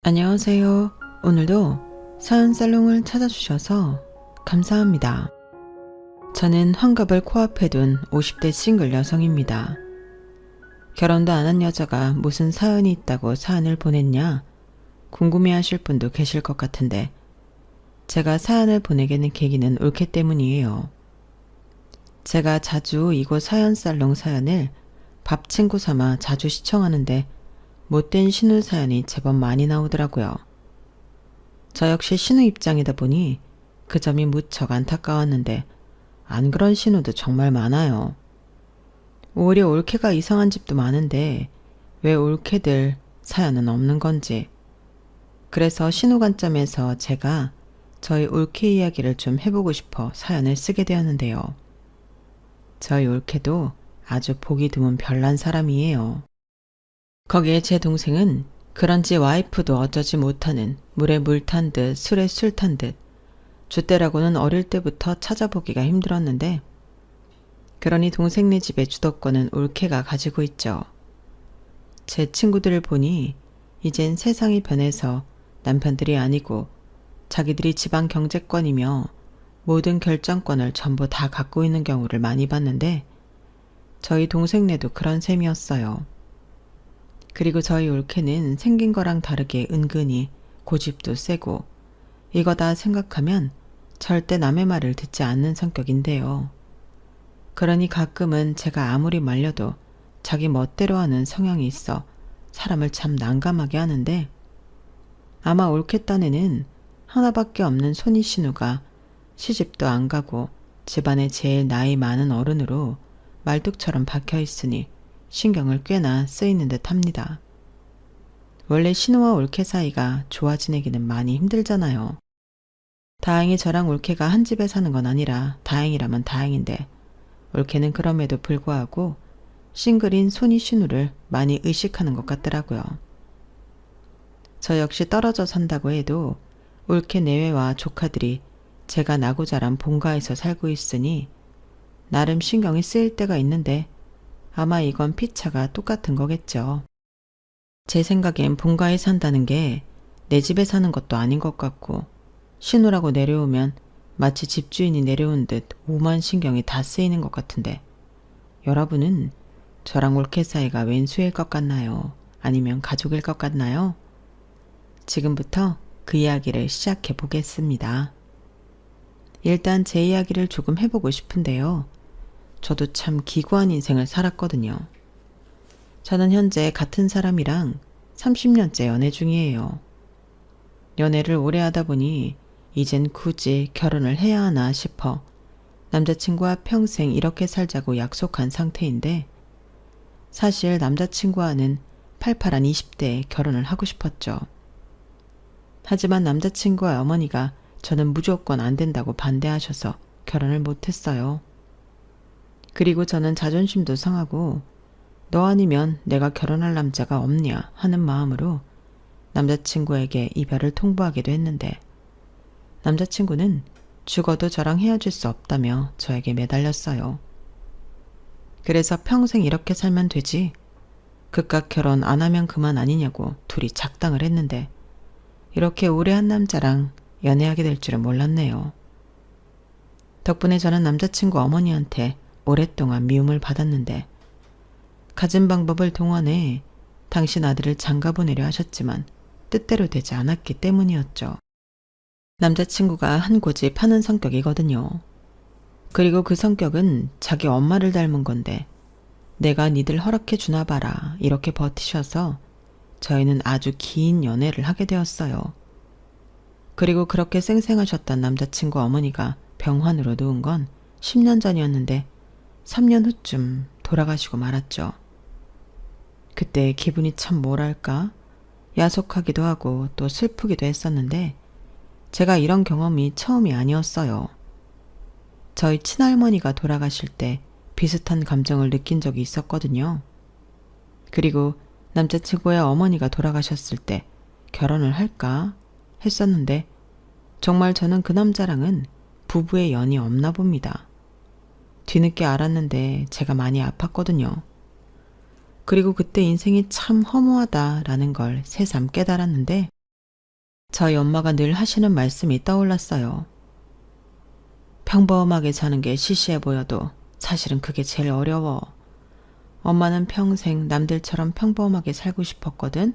안녕하세요. 오늘도 사연살롱을 찾아주셔서 감사합니다. 저는 환갑을 코앞에 둔 50대 싱글 여성입니다. 결혼도 안 한 여자가 무슨 사연이 있다고 사연을 보냈냐 궁금해하실 분도 계실 것 같은데 제가 사연을 보내게 된 계기는 올케 때문이에요. 제가 자주 이곳 사연살롱 사연을 밥 친구 삼아 자주 시청하는데 못된 신우 사연이 제법 많이 나오더라고요. 저 역시 신우 입장이다 보니 그 점이 무척 안타까웠는데 안 그런 신우도 정말 많아요. 오히려 올케가 이상한 집도 많은데 왜 올케들 사연은 없는 건지. 그래서 신우 관점에서 제가 저희 올케 이야기를 좀 해보고 싶어 사연을 쓰게 되었는데요. 저희 올케도 아주 보기 드문 별난 사람이에요. 거기에 제 동생은 그런지 와이프도 어쩌지 못하는 물에 물 탄 듯 술에 술 탄 듯 줏대라고는 어릴 때부터 찾아보기가 힘들었는데 그러니 동생네 집의 주도권은 올케가 가지고 있죠. 제 친구들을 보니 이젠 세상이 변해서 남편들이 아니고 자기들이 집안 경제권이며 모든 결정권을 전부 다 갖고 있는 경우를 많이 봤는데 저희 동생네도 그런 셈이었어요. 그리고 저희 올케는 생긴 거랑 다르게 은근히 고집도 세고 이거 다 생각하면 절대 남의 말을 듣지 않는 성격인데요. 그러니 가끔은 제가 아무리 말려도 자기 멋대로 하는 성향이 있어 사람을 참 난감하게 하는데 아마 올케 딴에는 하나밖에 없는 손이 신우가 시집도 안 가고 집안에 제일 나이 많은 어른으로 말뚝처럼 박혀 있으니 신경을 꽤나 쓰이는 듯 합니다. 원래 신우와 올케 사이가 좋아 지내기는 많이 힘들잖아요. 다행히 저랑 올케가 한 집에 사는 건 아니라 다행이라면 다행인데 올케는 그럼에도 불구하고 싱글인 손이 신우를 많이 의식하는 것 같더라고요. 저 역시 떨어져 산다고 해도 올케 내외와 조카들이 제가 나고 자란 본가에서 살고 있으니 나름 신경이 쓰일 때가 있는데 아마 이건 피차가 똑같은 거겠죠. 제 생각엔 본가에 산다는 게 내 집에 사는 것도 아닌 것 같고 신우라고 내려오면 마치 집주인이 내려온 듯 오만 신경이 다 쓰이는 것 같은데 여러분은 저랑 올케 사이가 왼수일 것 같나요? 아니면 가족일 것 같나요? 지금부터 그 이야기를 시작해 보겠습니다. 일단 제 이야기를 조금 해보고 싶은데요. 저도 참 기구한 인생을 살았거든요. 저는 현재 같은 사람이랑 30년째 연애 중이에요. 연애를 오래 하다 보니 이젠 굳이 결혼을 해야 하나 싶어 남자친구와 평생 이렇게 살자고 약속한 상태인데 사실 남자친구와는 팔팔한 20대에 결혼을 하고 싶었죠. 하지만 남자친구와 어머니가 저는 무조건 안 된다고 반대하셔서 결혼을 못했어요. 그리고 저는 자존심도 상하고 너 아니면 내가 결혼할 남자가 없냐 하는 마음으로 남자친구에게 이별을 통보하기도 했는데 남자친구는 죽어도 저랑 헤어질 수 없다며 저에게 매달렸어요. 그래서 평생 이렇게 살면 되지 그깟 결혼 안 하면 그만 아니냐고 둘이 작당을 했는데 이렇게 오래 한 남자랑 연애하게 될 줄은 몰랐네요. 덕분에 저는 남자친구 어머니한테 오랫동안 미움을 받았는데 가진 방법을 동원해 당신 아들을 장가 보내려 하셨지만 뜻대로 되지 않았기 때문이었죠. 남자친구가 한 고집 하는 성격이거든요. 그리고 그 성격은 자기 엄마를 닮은 건데 내가 니들 허락해 주나 봐라 이렇게 버티셔서 저희는 아주 긴 연애를 하게 되었어요. 그리고 그렇게 쌩쌩하셨던 남자친구 어머니가 병환으로 누운 건 10년 전이었는데 3년 후쯤 돌아가시고 말았죠. 그때 기분이 참 뭐랄까 야속하기도 하고 또 슬프기도 했었는데 제가 이런 경험이 처음이 아니었어요. 저희 친할머니가 돌아가실 때 비슷한 감정을 느낀 적이 있었거든요. 그리고 남자친구의 어머니가 돌아가셨을 때 결혼을 할까 했었는데 정말 저는 그 남자랑은 부부의 연이 없나 봅니다. 뒤늦게 알았는데 제가 많이 아팠거든요. 그리고 그때 인생이 참 허무하다라는 걸 새삼 깨달았는데 저희 엄마가 늘 하시는 말씀이 떠올랐어요. 평범하게 사는 게 시시해 보여도 사실은 그게 제일 어려워. 엄마는 평생 남들처럼 평범하게 살고 싶었거든.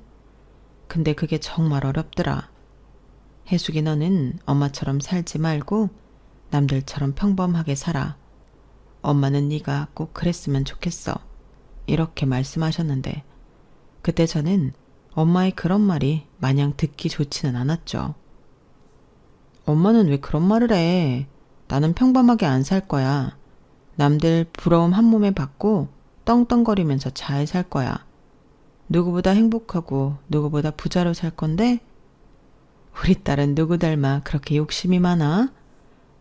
근데 그게 정말 어렵더라. 혜숙이 너는 엄마처럼 살지 말고 남들처럼 평범하게 살아. 엄마는 네가 꼭 그랬으면 좋겠어. 이렇게 말씀하셨는데 그때 저는 엄마의 그런 말이 마냥 듣기 좋지는 않았죠. 엄마는 왜 그런 말을 해? 나는 평범하게 안 살 거야. 남들 부러움 한 몸에 받고 떵떵거리면서 잘 살 거야. 누구보다 행복하고 누구보다 부자로 살 건데? 우리 딸은 누구 닮아 그렇게 욕심이 많아?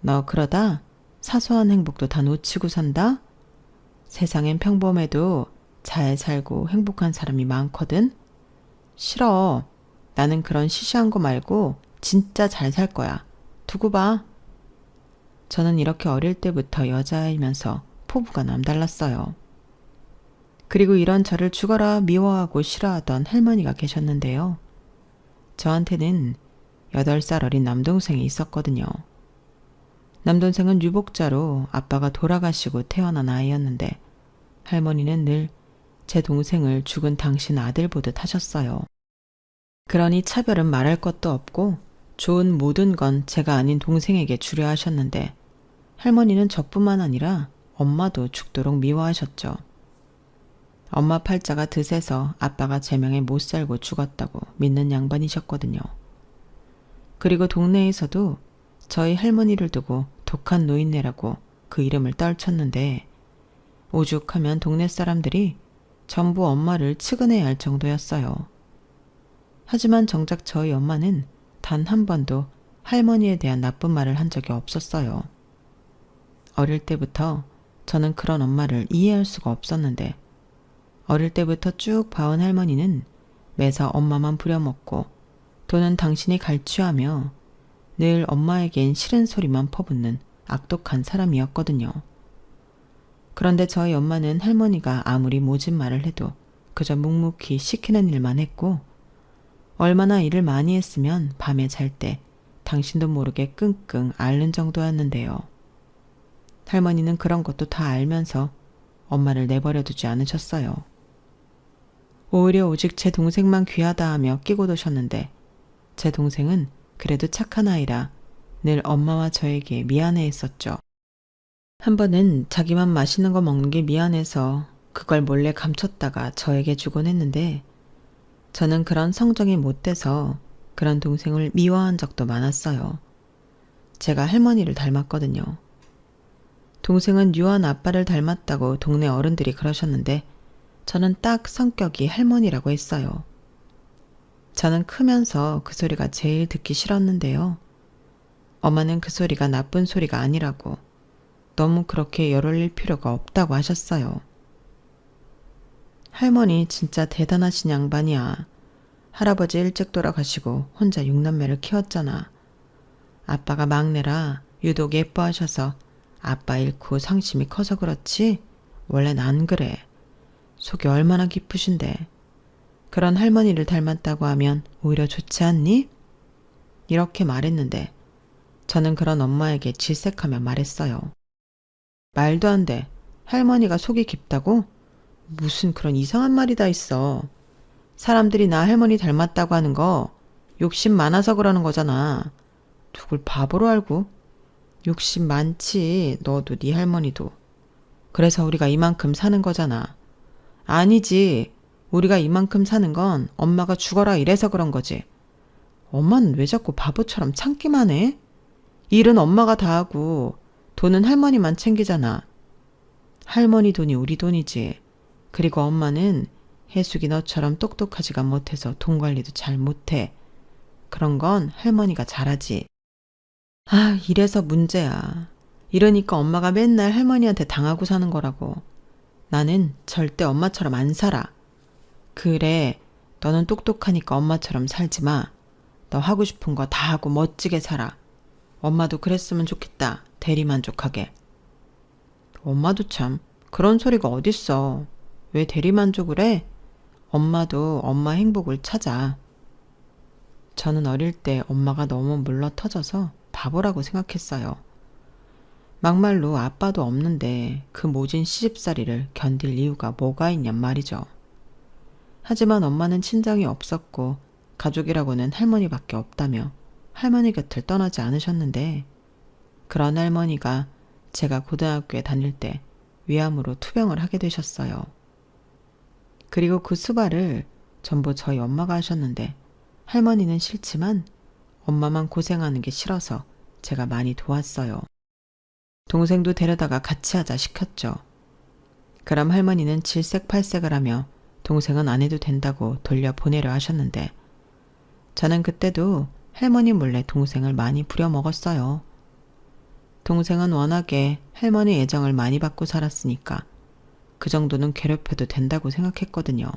너 그러다 사소한 행복도 다 놓치고 산다? 세상엔 평범해도 잘 살고 행복한 사람이 많거든? 싫어. 나는 그런 시시한 거 말고 진짜 잘 살 거야. 두고 봐. 저는 이렇게 어릴 때부터 여자이면서 포부가 남달랐어요. 그리고 이런 저를 죽어라 미워하고 싫어하던 할머니가 계셨는데요. 저한테는 8살 어린 남동생이 있었거든요. 남동생은 유복자로 아빠가 돌아가시고 태어난 아이였는데 할머니는 늘 제 동생을 죽은 당신 아들 보듯 하셨어요. 그러니 차별은 말할 것도 없고 좋은 모든 건 제가 아닌 동생에게 주려 하셨는데 할머니는 저뿐만 아니라 엄마도 죽도록 미워하셨죠. 엄마 팔자가 드세서 아빠가 제명에 못 살고 죽었다고 믿는 양반이셨거든요. 그리고 동네에서도 저희 할머니를 두고 독한 노인네라고 그 이름을 떨쳤는데 오죽하면 동네 사람들이 전부 엄마를 측은해야 할 정도였어요. 하지만 정작 저희 엄마는 단 한 번도 할머니에 대한 나쁜 말을 한 적이 없었어요. 어릴 때부터 저는 그런 엄마를 이해할 수가 없었는데 어릴 때부터 쭉 봐온 할머니는 매사 엄마만 부려먹고 또는 당신이 갈취하며 늘 엄마에겐 싫은 소리만 퍼붓는 악독한 사람이었거든요. 그런데 저희 엄마는 할머니가 아무리 모진 말을 해도 그저 묵묵히 시키는 일만 했고 얼마나 일을 많이 했으면 밤에 잘 때 당신도 모르게 끙끙 앓는 정도였는데요. 할머니는 그런 것도 다 알면서 엄마를 내버려 두지 않으셨어요. 오히려 오직 제 동생만 귀하다 하며 끼고 도셨는데 제 동생은 그래도 착한 아이라 늘 엄마와 저에게 미안해 했었죠. 한 번은 자기만 맛있는 거 먹는 게 미안해서 그걸 몰래 감췄다가 저에게 주곤 했는데 저는 그런 성정이 못 돼서 그런 동생을 미워한 적도 많았어요. 제가 할머니를 닮았거든요. 동생은 유한 아빠를 닮았다고 동네 어른들이 그러셨는데 저는 딱 성격이 할머니라고 했어요. 저는 크면서 그 소리가 제일 듣기 싫었는데요. 엄마는 그 소리가 나쁜 소리가 아니라고 너무 그렇게 열 올릴 필요가 없다고 하셨어요. 할머니 진짜 대단하신 양반이야. 할아버지 일찍 돌아가시고 혼자 6남매를 키웠잖아. 아빠가 막내라 유독 예뻐하셔서 아빠 잃고 상심이 커서 그렇지 원래는 안 그래. 속이 얼마나 깊으신데. 그런 할머니를 닮았다고 하면 오히려 좋지 않니? 이렇게 말했는데 저는 그런 엄마에게 질색하며 말했어요. 말도 안 돼. 할머니가 속이 깊다고? 무슨 그런 이상한 말이 다 있어. 사람들이 나 할머니 닮았다고 하는 거 욕심 많아서 그러는 거잖아. 누굴 바보로 알고? 욕심 많지. 너도 네 할머니도. 그래서 우리가 이만큼 사는 거잖아. 아니지. 우리가 이만큼 사는 건 엄마가 죽어라 이래서 그런 거지. 엄마는 왜 자꾸 바보처럼 참기만 해? 일은 엄마가 다 하고 돈은 할머니만 챙기잖아. 할머니 돈이 우리 돈이지. 그리고 엄마는 혜숙이 너처럼 똑똑하지가 못해서 돈 관리도 잘 못해. 그런 건 할머니가 잘하지. 아, 이래서 문제야. 이러니까 엄마가 맨날 할머니한테 당하고 사는 거라고. 나는 절대 엄마처럼 안 살아. 그래, 너는 똑똑하니까 엄마처럼 살지 마. 너 하고 싶은 거 다 하고 멋지게 살아. 엄마도 그랬으면 좋겠다. 대리만족하게. 엄마도 참 그런 소리가 어딨어. 왜 대리만족을 해? 엄마도 엄마 행복을 찾아. 저는 어릴 때 엄마가 너무 물러터져서 바보라고 생각했어요. 막말로 아빠도 없는데 그 모진 시집살이를 견딜 이유가 뭐가 있냔 말이죠. 하지만 엄마는 친정이 없었고 가족이라고는 할머니밖에 없다며 할머니 곁을 떠나지 않으셨는데, 그런 할머니가 제가 고등학교에 다닐 때 위암으로 투병을 하게 되셨어요. 그리고 그 수발을 전부 저희 엄마가 하셨는데, 할머니는 싫지만 엄마만 고생하는 게 싫어서 제가 많이 도왔어요. 동생도 데려다가 같이 하자 시켰죠. 그럼 할머니는 질색팔색을 하며 동생은 안 해도 된다고 돌려보내려 하셨는데, 저는 그때도 할머니 몰래 동생을 많이 부려먹었어요. 동생은 워낙에 할머니 애정을 많이 받고 살았으니까 그 정도는 괴롭혀도 된다고 생각했거든요.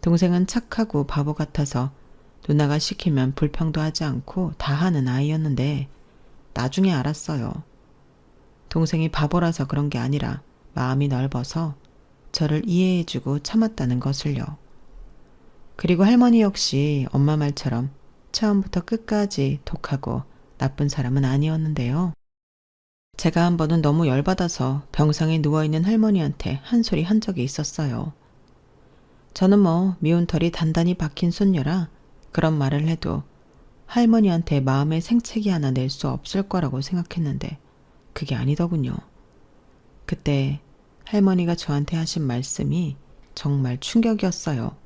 동생은 착하고 바보 같아서 누나가 시키면 불평도 하지 않고 다 하는 아이였는데, 나중에 알았어요. 동생이 바보라서 그런 게 아니라 마음이 넓어서 저를 이해해주고 참았다는 것을요. 그리고 할머니 역시 엄마 말처럼 처음부터 끝까지 독하고 나쁜 사람은 아니었는데요. 제가 한 번은 너무 열받아서 병상에 누워있는 할머니한테 한 소리 한 적이 있었어요. 저는 미운 털이 단단히 박힌 손녀라 그런 말을 해도 할머니한테 마음의 생채기 하나 낼 수 없을 거라고 생각했는데 그게 아니더군요. 그때 할머니가 저한테 하신 말씀이 정말 충격이었어요.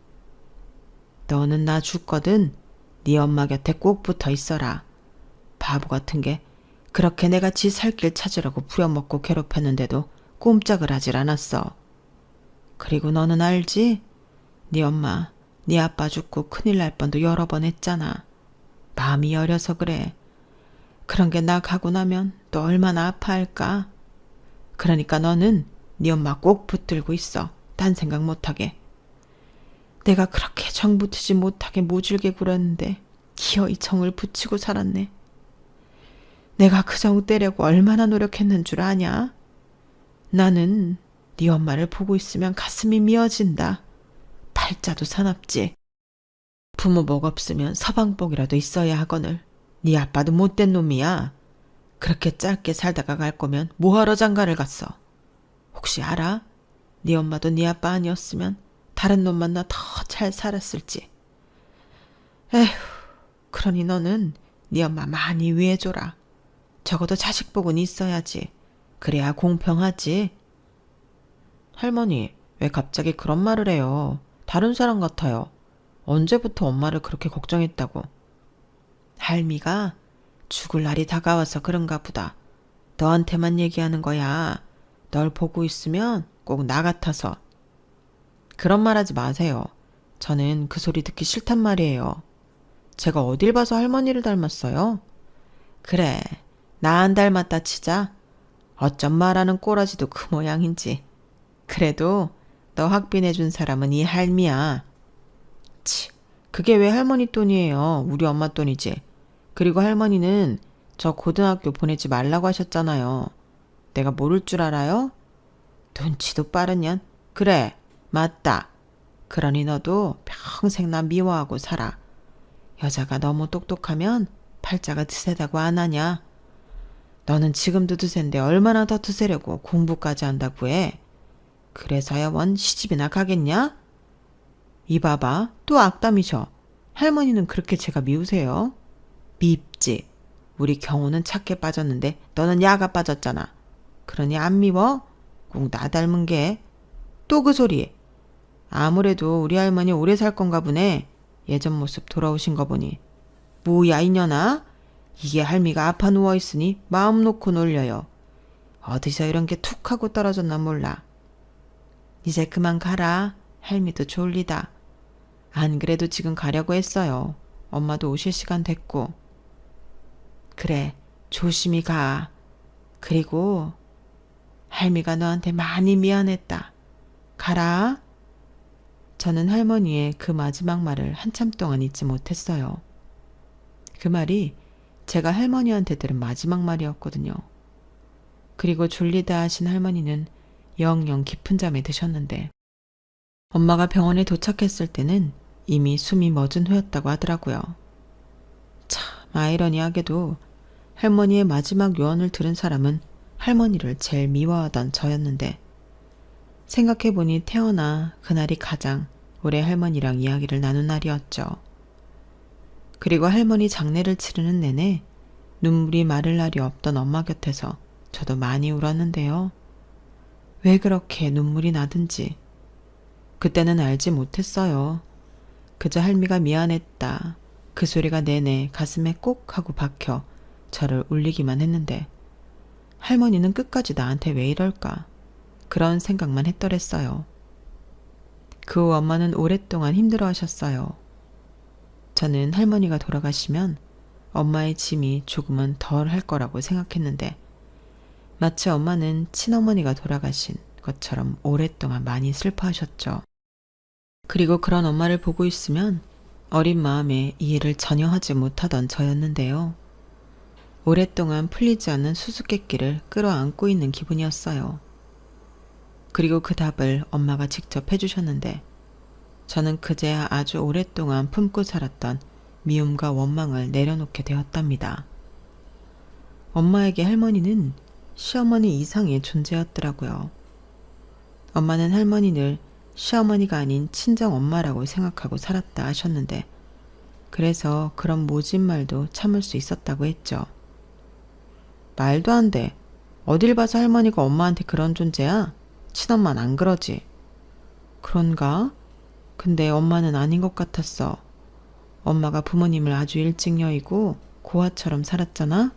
너는 나 죽거든 네 엄마 곁에 꼭 붙어 있어라. 바보 같은 게 그렇게 내가 지 살 길 찾으라고 부려먹고 괴롭혔는데도 꼼짝을 하질 않았어. 그리고 너는 알지? 네 엄마, 네 아빠 죽고 큰일 날 뻔도 여러 번 했잖아. 마음이 여려서 그래. 그런 게 나 가고 나면 또 얼마나 아파할까? 그러니까 너는 네 엄마 꼭 붙들고 있어. 딴 생각 못하게. 내가 그렇게 정 붙이지 못하게 모질게 굴었는데 기어이 정을 붙이고 살았네. 내가 그 정 떼려고 얼마나 노력했는 줄 아냐? 나는 네 엄마를 보고 있으면 가슴이 미어진다. 팔자도 사납지. 부모 복 없으면 서방복이라도 있어야 하거늘. 네 아빠도 못된 놈이야. 그렇게 짧게 살다가 갈 거면 뭐하러 장가를 갔어? 혹시 알아? 네 엄마도 네 아빠 아니었으면 다른 놈 만나 더 잘 살았을지. 에휴, 그러니 너는 네 엄마 많이 위해줘라. 적어도 자식 복은 있어야지. 그래야 공평하지. 할머니, 왜 갑자기 그런 말을 해요? 다른 사람 같아요. 언제부터 엄마를 그렇게 걱정했다고. 할미가 죽을 날이 다가와서 그런가 보다. 너한테만 얘기하는 거야. 널 보고 있으면 꼭 나 같아서. 그런 말 하지 마세요. 저는 그 소리 듣기 싫단 말이에요. 제가 어딜 봐서 할머니를 닮았어요? 그래, 나 안 닮았다 치자. 어쩜 말하는 꼬라지도 그 모양인지. 그래도 너 확빈해준 사람은 이 할미야. 치, 그게 왜 할머니 돈이에요? 우리 엄마 돈이지. 그리고 할머니는 저 고등학교 보내지 말라고 하셨잖아요. 내가 모를 줄 알아요? 눈치도 빠른 년. 그래, 맞다. 그러니 너도 평생 나 미워하고 살아. 여자가 너무 똑똑하면 팔자가 드세다고 안 하냐? 너는 지금도 드센데 얼마나 더 드세려고 공부까지 한다고 해. 그래서야 원 시집이나 가겠냐? 이봐봐, 또 악담이셔. 할머니는 그렇게 제가 미우세요? 밉지. 우리 경호는 착해 빠졌는데 너는 야가 빠졌잖아. 그러니 안 미워? 꼭 나 닮은 게. 또 그 소리. 아무래도 우리 할머니 오래 살 건가 보네. 예전 모습 돌아오신 거 보니. 뭐야 이년아? 이게 할미가 아파 누워있으니 마음 놓고 놀려요. 어디서 이런 게 툭 하고 떨어졌나 몰라. 이제 그만 가라. 할미도 졸리다. 안 그래도 지금 가려고 했어요. 엄마도 오실 시간 됐고. 그래, 조심히 가. 그리고 할미가 너한테 많이 미안했다. 가라. 저는 할머니의 그 마지막 말을 한참 동안 잊지 못했어요. 그 말이 제가 할머니한테 들은 마지막 말이었거든요. 그리고 졸리다 하신 할머니는 영영 깊은 잠에 드셨는데, 엄마가 병원에 도착했을 때는 이미 숨이 멎은 후였다고 하더라고요. 참 아이러니하게도 할머니의 마지막 요언을 들은 사람은 할머니를 제일 미워하던 저였는데 생각해보니 태어나 그날이 가장 오래 할머니랑 이야기를 나눈 날이었죠. 그리고 할머니 장례를 치르는 내내 눈물이 마를 날이 없던 엄마 곁에서 저도 많이 울었는데요. 왜 그렇게 눈물이 나든지 그때는 알지 못했어요. 그저 할미가 미안했다. 그 소리가 내내 가슴에 꼭 하고 박혀 저를 울리기만 했는데 할머니는 끝까지 나한테 왜 이럴까 그런 생각만 했더랬어요. 그 후 엄마는 오랫동안 힘들어하셨어요. 저는 할머니가 돌아가시면 엄마의 짐이 조금은 덜 할 거라고 생각했는데 마치 엄마는 친어머니가 돌아가신 것처럼 오랫동안 많이 슬퍼하셨죠. 그리고 그런 엄마를 보고 있으면 어린 마음에 이해를 전혀 하지 못하던 저였는데요. 오랫동안 풀리지 않는 수수께끼를 끌어안고 있는 기분이었어요. 그리고 그 답을 엄마가 직접 해주셨는데 저는 그제야 아주 오랫동안 품고 살았던 미움과 원망을 내려놓게 되었답니다. 엄마에게 할머니는 시어머니 이상의 존재였더라고요. 엄마는 할머니를 시어머니가 아닌 친정엄마라고 생각하고 살았다 하셨는데 그래서 그런 모진 말도 참을 수 있었다고 했죠. 말도 안 돼. 어딜 봐서 할머니가 엄마한테 그런 존재야? 친엄마는 안 그러지. 그런가? 근데 엄마는 아닌 것 같았어. 엄마가 부모님을 아주 일찍 여의고 고아처럼 살았잖아?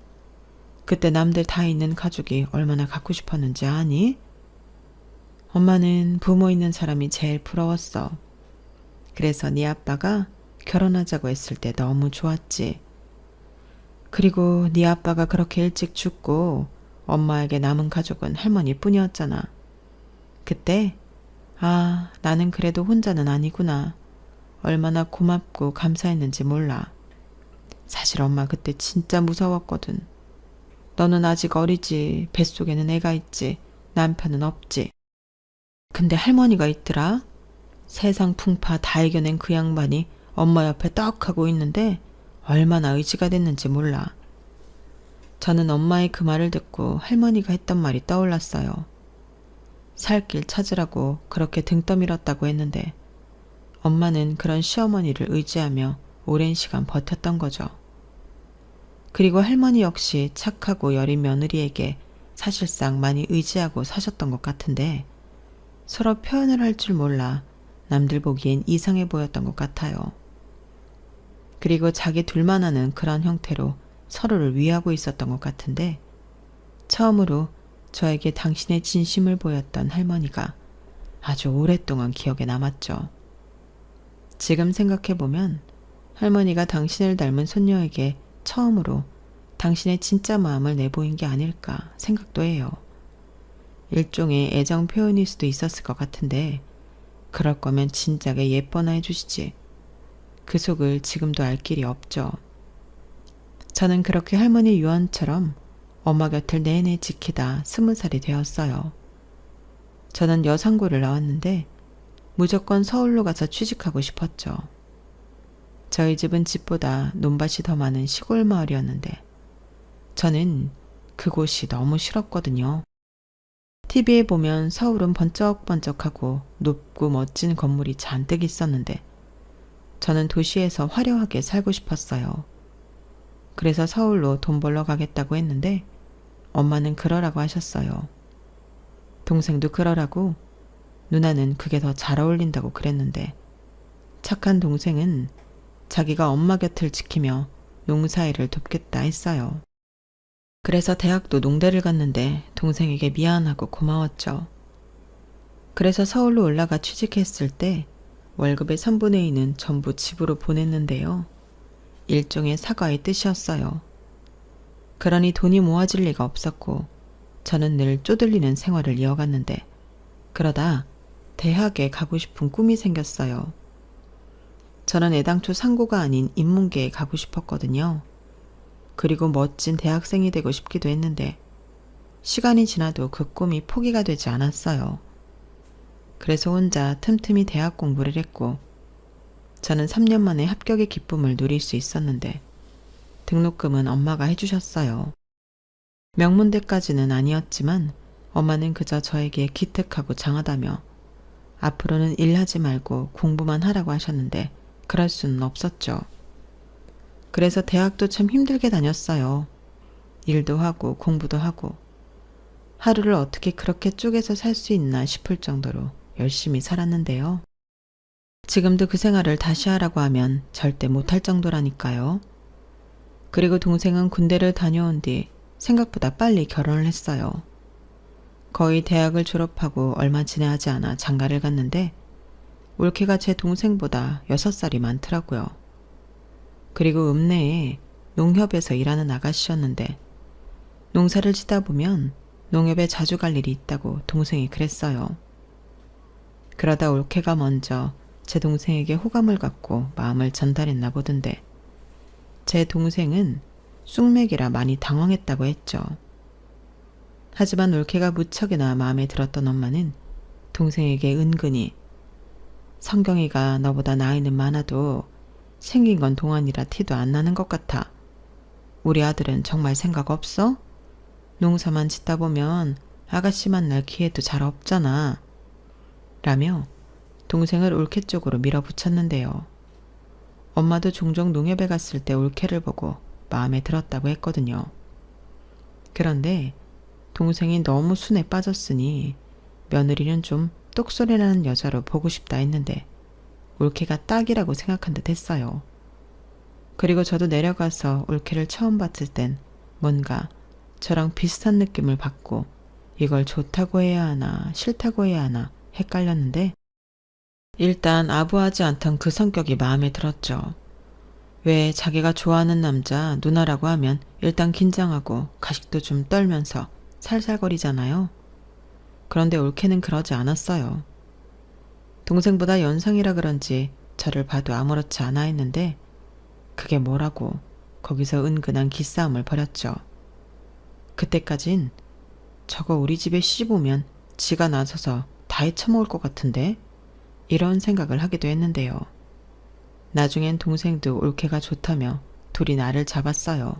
그때 남들 다 있는 가족이 얼마나 갖고 싶었는지 아니? 엄마는 부모 있는 사람이 제일 부러웠어. 그래서 네 아빠가 결혼하자고 했을 때 너무 좋았지. 그리고 네 아빠가 그렇게 일찍 죽고 엄마에게 남은 가족은 할머니뿐이었잖아. 그때 나는 그래도 혼자는 아니구나. 얼마나 고맙고 감사했는지 몰라. 사실 엄마 그때 진짜 무서웠거든. 너는 아직 어리지. 뱃속에는 애가 있지. 남편은 없지. 근데 할머니가 있더라. 세상 풍파 다 이겨낸 그 양반이 엄마 옆에 떡 하고 있는데 얼마나 의지가 됐는지 몰라. 저는 엄마의 그 말을 듣고 할머니가 했던 말이 떠올랐어요. 살 길 찾으라고 그렇게 등 떠밀었다고 했는데 엄마는 그런 시어머니를 의지하며 오랜 시간 버텼던 거죠. 그리고 할머니 역시 착하고 여린 며느리에게 사실상 많이 의지하고 사셨던 것 같은데 서로 표현을 할 줄 몰라 남들 보기엔 이상해 보였던 것 같아요. 그리고 자기 둘만 아는 그런 형태로 서로를 위하고 있었던 것 같은데 처음으로 저에게 당신의 진심을 보였던 할머니가 아주 오랫동안 기억에 남았죠. 지금 생각해보면 할머니가 당신을 닮은 손녀에게 처음으로 당신의 진짜 마음을 내보인 게 아닐까 생각도 해요. 일종의 애정 표현일 수도 있었을 것 같은데 그럴 거면 진작에 예뻐나 해주시지. 그 속을 지금도 알 길이 없죠. 저는 그렇게 할머니 유언처럼 엄마 곁을 내내 지키다 20살이 되었어요. 저는 여상고를 나왔는데 무조건 서울로 가서 취직하고 싶었죠. 저희 집은 집보다 논밭이 더 많은 시골 마을이었는데 저는 그곳이 너무 싫었거든요. TV에 보면 서울은 번쩍번쩍하고 높고 멋진 건물이 잔뜩 있었는데 저는 도시에서 화려하게 살고 싶었어요. 그래서 서울로 돈 벌러 가겠다고 했는데 엄마는 그러라고 하셨어요. 동생도 그러라고, 누나는 그게 더 잘 어울린다고 그랬는데 착한 동생은 자기가 엄마 곁을 지키며 농사일을 돕겠다 했어요. 그래서 대학도 농대를 갔는데 동생에게 미안하고 고마웠죠. 그래서 서울로 올라가 취직했을 때 월급의 3분의 2는 전부 집으로 보냈는데요. 일종의 사과의 뜻이었어요. 그러니 돈이 모아질 리가 없었고 저는 늘 쪼들리는 생활을 이어갔는데 그러다 대학에 가고 싶은 꿈이 생겼어요. 저는 애당초 상고가 아닌 인문계에 가고 싶었거든요. 그리고 멋진 대학생이 되고 싶기도 했는데 시간이 지나도 그 꿈이 포기가 되지 않았어요. 그래서 혼자 틈틈이 대학 공부를 했고 저는 3년 만에 합격의 기쁨을 누릴 수 있었는데 등록금은 엄마가 해주셨어요. 명문대까지는 아니었지만 엄마는 그저 저에게 기특하고 장하다며 앞으로는 일하지 말고 공부만 하라고 하셨는데 그럴 수는 없었죠. 그래서 대학도 참 힘들게 다녔어요. 일도 하고 공부도 하고 하루를 어떻게 그렇게 쪼개서 살 수 있나 싶을 정도로 열심히 살았는데요. 지금도 그 생활을 다시 하라고 하면 절대 못할 정도라니까요. 그리고 동생은 군대를 다녀온 뒤 생각보다 빨리 결혼을 했어요. 거의 대학을 졸업하고 얼마 지나지 않아 장가를 갔는데 올케가 제 동생보다 6살이 많더라고요. 그리고 읍내에 농협에서 일하는 아가씨였는데 농사를 짓다 보면 농협에 자주 갈 일이 있다고 동생이 그랬어요. 그러다 올케가 먼저 제 동생에게 호감을 갖고 마음을 전달했나 보던데 제 동생은 쑥맥이라 많이 당황했다고 했죠. 하지만 올케가 무척이나 마음에 들었던 엄마는 동생에게 은근히 성경이가 너보다 나이는 많아도 생긴 건 동안이라 티도 안 나는 것 같아. 우리 아들은 정말 생각 없어? 농사만 짓다 보면 아가씨 만날 기회도 잘 없잖아. 라며 동생을 올케 쪽으로 밀어붙였는데요. 엄마도 종종 농협에 갔을 때 올케를 보고 마음에 들었다고 했거든요. 그런데 동생이 너무 순에 빠졌으니 며느리는 좀 똑소리나는 여자로 보고 싶다 했는데 올케가 딱이라고 생각한 듯 했어요. 그리고 저도 내려가서 올케를 처음 봤을 땐 뭔가 저랑 비슷한 느낌을 받고 이걸 좋다고 해야 하나 싫다고 해야 하나 헷갈렸는데 일단 아부하지 않던 그 성격이 마음에 들었죠. 왜 자기가 좋아하는 남자 누나라고 하면 일단 긴장하고 가식도 좀 떨면서 살살거리잖아요. 그런데 올케는 그러지 않았어요. 동생보다 연상이라 그런지 저를 봐도 아무렇지 않아 했는데 그게 뭐라고 거기서 은근한 기싸움을 벌였죠. 그때까진 저거 우리 집에 시집 오면 지가 나서서 다 헤쳐먹을 것 같은데 이런 생각을 하기도 했는데요. 나중엔 동생도 올케가 좋다며 둘이 나를 잡았어요.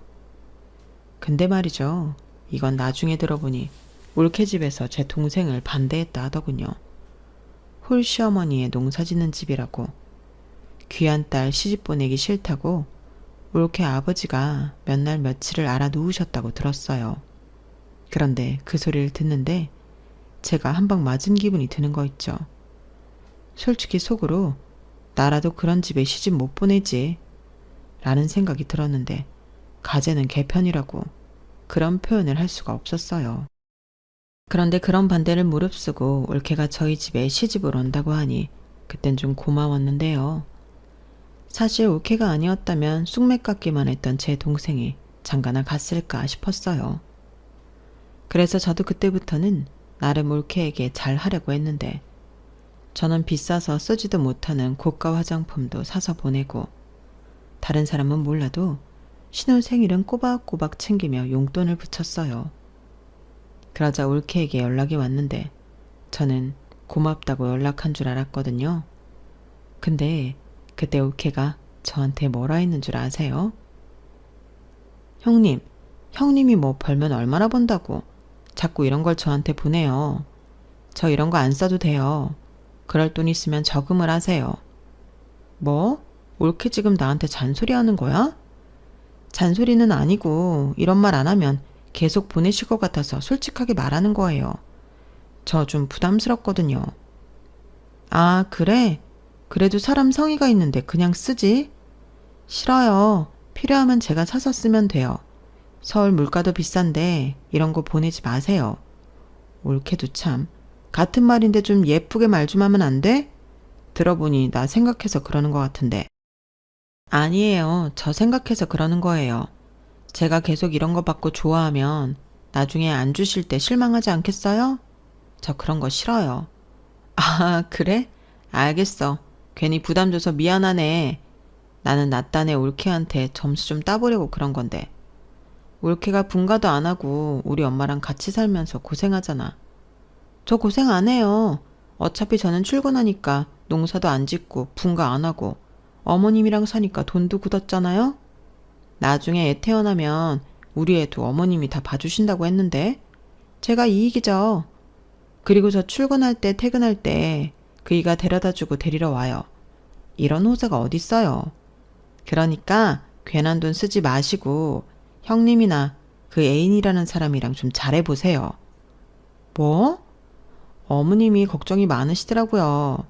근데 말이죠. 이건 나중에 들어보니 올케 집에서 제 동생을 반대했다 하더군요. 홀시어머니의 농사짓는 집이라고 귀한 딸 시집 보내기 싫다고 올케 아버지가 몇 날 며칠을 알아 누우셨다고 들었어요. 그런데 그 소리를 듣는데 제가 한 방 맞은 기분이 드는 거 있죠. 솔직히 속으로 나라도 그런 집에 시집 못 보내지 라는 생각이 들었는데 가재는 개편이라고 그런 표현을 할 수가 없었어요. 그런데 그런 반대를 무릅쓰고 올케가 저희 집에 시집을 온다고 하니 그땐 좀 고마웠는데요. 사실 올케가 아니었다면 쑥맥 같기만 했던 제 동생이 장가나 갔을까 싶었어요. 그래서 저도 그때부터는 나름 올케에게 잘 하려고 했는데 저는 비싸서 쓰지도 못하는 고가 화장품도 사서 보내고 다른 사람은 몰라도 신혼생일은 꼬박꼬박 챙기며 용돈을 붙였어요. 그러자 올케에게 연락이 왔는데 저는 고맙다고 연락한 줄 알았거든요. 근데 그때 올케가 저한테 뭐라 했는 줄 아세요? 형님이 뭐 벌면 얼마나 번다고 자꾸 이런 걸 저한테 보내요. 저 이런 거 안 써도 돼요. 그럴 돈 있으면 저금을 하세요. 뭐? 올케 지금 나한테 잔소리하는 거야? 잔소리는 아니고 이런 말 안 하면 계속 보내실 것 같아서 솔직하게 말하는 거예요. 저 좀 부담스럽거든요. 아, 그래? 그래도 사람 성의가 있는데 그냥 쓰지? 싫어요. 필요하면 제가 사서 쓰면 돼요. 서울 물가도 비싼데 이런 거 보내지 마세요. 올케도 참. 같은 말인데 좀 예쁘게 말 좀 하면 안 돼? 들어보니 나 생각해서 그러는 것 같은데. 아니에요. 저 생각해서 그러는 거예요. 제가 계속 이런 거 받고 좋아하면 나중에 안 주실 때 실망하지 않겠어요? 저 그런 거 싫어요. 아, 그래? 알겠어. 괜히 부담 줘서 미안하네. 나는 나 딴에 올케한테 점수 좀 따보려고 그런 건데. 올케가 분가도 안 하고 우리 엄마랑 같이 살면서 고생하잖아. 저 고생 안 해요. 어차피 저는 출근하니까 농사도 안 짓고 분가 안 하고 어머님이랑 사니까 돈도 굳었잖아요? 나중에 애 태어나면 우리 애도 어머님이 다 봐주신다고 했는데 제가 이익이죠. 그리고 저 출근할 때 퇴근할 때 그이가 데려다주고 데리러 와요. 이런 호사가 어딨어요. 그러니까 괜한 돈 쓰지 마시고 형님이나 그 애인이라는 사람이랑 좀 잘해보세요. 뭐? 어머님이 걱정이 많으시더라고요.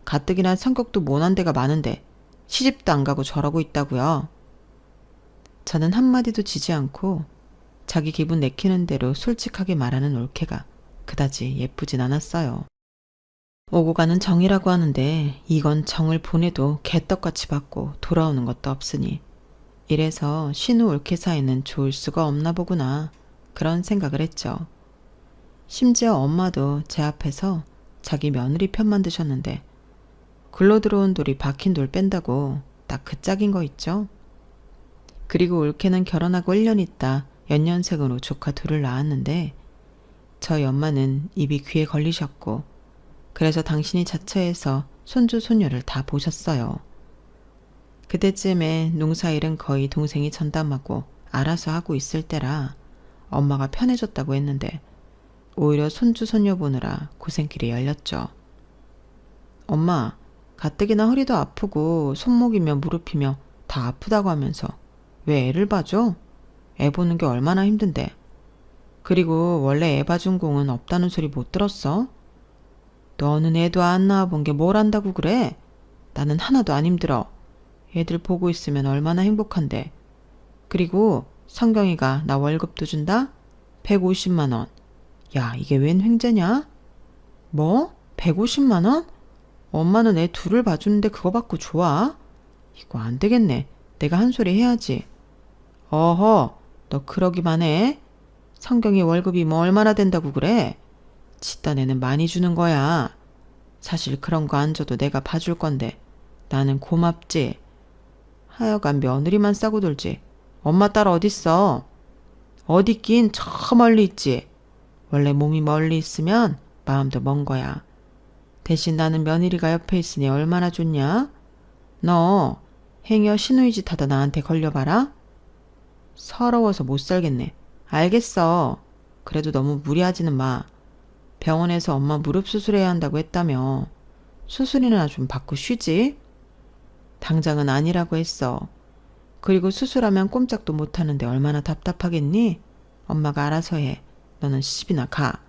가뜩이나 성격도 모난 데가 많은데 시집도 안 가고 저러고 있다고요. 저는 한마디도 지지 않고 자기 기분 내키는 대로 솔직하게 말하는 올케가 그다지 예쁘진 않았어요. 오고 가는 정이라고 하는데 이건 정을 보내도 개떡같이 받고 돌아오는 것도 없으니 이래서 신우 올케 사이는 좋을 수가 없나 보구나 그런 생각을 했죠. 심지어 엄마도 제 앞에서 자기 며느리 편만 드셨는데 굴러 들어온 돌이 박힌 돌 뺀다고 딱 그 짝인 거 있죠. 그리고 올케는 결혼하고 1년 있다 연년생으로 조카 둘을 낳았는데 저희 엄마는 입이 귀에 걸리셨고 그래서 당신이 자처해서 손주 손녀를 다 보셨어요. 그때쯤에 농사일은 거의 동생이 전담하고 알아서 하고 있을 때라 엄마가 편해졌다고 했는데 오히려 손주 손녀 보느라 고생길이 열렸죠. 엄마, 가뜩이나 허리도 아프고 손목이며 무릎이며 다 아프다고 하면서 왜 애를 봐줘? 애 보는 게 얼마나 힘든데. 그리고 원래 애 봐준 공은 없다는 소리 못 들었어? 너는 애도 안 낳아본 게 뭘 안다고 그래? 나는 하나도 안 힘들어. 애들 보고 있으면 얼마나 행복한데. 그리고 성경이가 나 월급도 준다? 150만 원. 야, 이게 웬 횡재냐? 뭐? 150만 원? 엄마는 애 둘을 봐주는데 그거 받고 좋아? 이거 안 되겠네. 내가 한 소리 해야지. 어허, 너 그러기만 해? 성경이 월급이 뭐 얼마나 된다고 그래? 지딴 애는 많이 주는 거야. 사실 그런 거 안 줘도 내가 봐줄 건데 나는 고맙지. 하여간 며느리만 싸고 돌지. 엄마 딸 어딨어? 어디 있긴 저 멀리 있지. 원래 몸이 멀리 있으면 마음도 먼 거야. 대신 나는 며느리가 옆에 있으니 얼마나 좋냐? 너 행여 신우이짓 하다 나한테 걸려봐라. 서러워서 못 살겠네. 알겠어. 그래도 너무 무리하지는 마. 병원에서 엄마 무릎 수술해야 한다고 했다며. 수술이나 좀 받고 쉬지. 당장은 아니라고 했어. 그리고 수술하면 꼼짝도 못하는데 얼마나 답답하겠니? 엄마가 알아서 해. 너는 시집이나 가.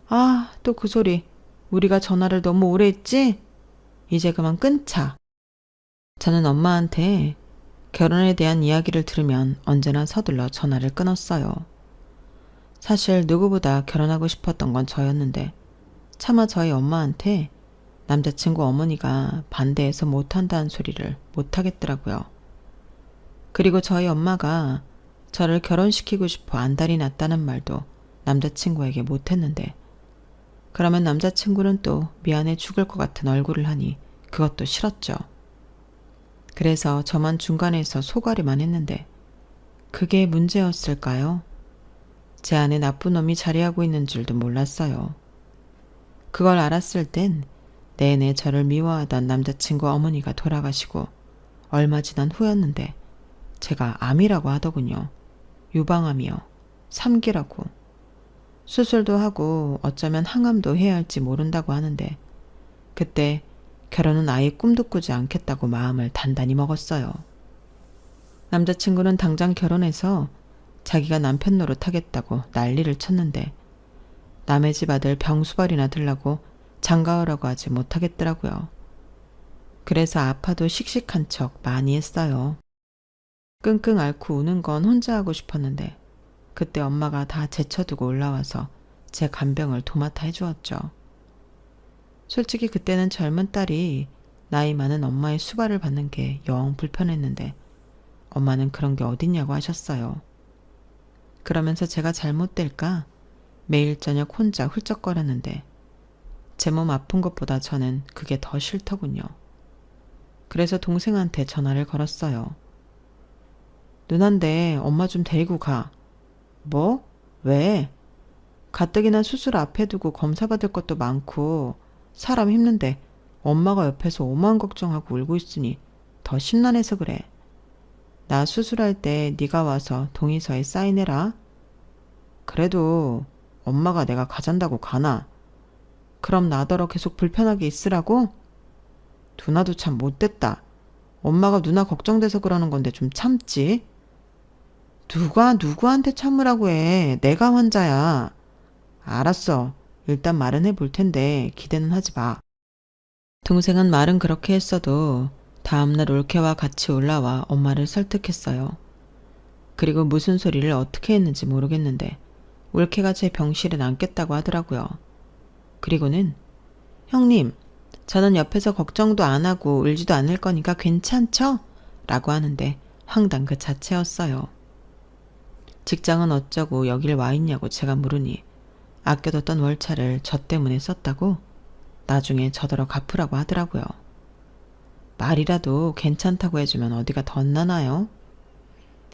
아, 또 그 소리. 우리가 전화를 너무 오래 했지? 이제 그만 끊자. 저는 엄마한테 결혼에 대한 이야기를 들으면 언제나 서둘러 전화를 끊었어요. 사실 누구보다 결혼하고 싶었던 건 저였는데 차마 저희 엄마한테 남자친구 어머니가 반대해서 못한다는 소리를 못하겠더라고요. 그리고 저희 엄마가 저를 결혼시키고 싶어 안달이 났다는 말도 남자친구에게 못했는데 그러면 남자친구는 또 미안해 죽을 것 같은 얼굴을 하니 그것도 싫었죠. 그래서 저만 중간에서 소가리만 했는데 그게 문제였을까요? 제 안에 나쁜 놈이 자리하고 있는 줄도 몰랐어요. 그걸 알았을 땐 내내 저를 미워하던 남자친구 어머니가 돌아가시고 얼마 지난 후였는데 제가 암이라고 하더군요. 유방암이요. 3기라고. 수술도 하고 어쩌면 항암도 해야 할지 모른다고 하는데 그때 결혼은 아예 꿈도 꾸지 않겠다고 마음을 단단히 먹었어요. 남자친구는 당장 결혼해서 자기가 남편 노릇하겠다고 난리를 쳤는데 남의 집 아들 병수발이나 들라고 장가오라고 하지 못하겠더라고요. 그래서 아파도 씩씩한 척 많이 했어요. 끙끙 앓고 우는 건 혼자 하고 싶었는데 그때 엄마가 다 제쳐두고 올라와서 제 간병을 도맡아 해주었죠. 솔직히 그때는 젊은 딸이 나이 많은 엄마의 수발을 받는 게 영 불편했는데 엄마는 그런 게 어딨냐고 하셨어요. 그러면서 제가 잘못될까 매일 저녁 혼자 훌쩍거렸는데 제 몸 아픈 것보다 저는 그게 더 싫더군요. 그래서 동생한테 전화를 걸었어요. 누난데 엄마 좀 데리고 가. 뭐? 왜? 가뜩이나 수술 앞에 두고 검사 받을 것도 많고 사람 힘든데 엄마가 옆에서 오만 걱정하고 울고 있으니 더 심란해서 그래. 나 수술할 때 네가 와서 동의서에 사인해라. 그래도 엄마가 내가 가잔다고 가나? 그럼 나더러 계속 불편하게 있으라고? 누나도 참 못됐다. 엄마가 누나 걱정돼서 그러는 건데 좀 참지. 누가 누구한테 참으라고 해. 내가 환자야. 알았어. 일단 말은 해볼 텐데 기대는 하지 마. 동생은 말은 그렇게 했어도 다음날 올케와 같이 올라와 엄마를 설득했어요. 그리고 무슨 소리를 어떻게 했는지 모르겠는데 올케가 제 병실에 남겠다고 하더라고요. 그리고는 형님, 저는 옆에서 걱정도 안 하고 울지도 않을 거니까 괜찮죠? 라고 하는데 황당 그 자체였어요. 직장은 어쩌고 여길 와 있냐고 제가 물으니 아껴뒀던 월차를 저 때문에 썼다고 나중에 저더러 갚으라고 하더라고요. 말이라도 괜찮다고 해주면 어디가 덧나나요?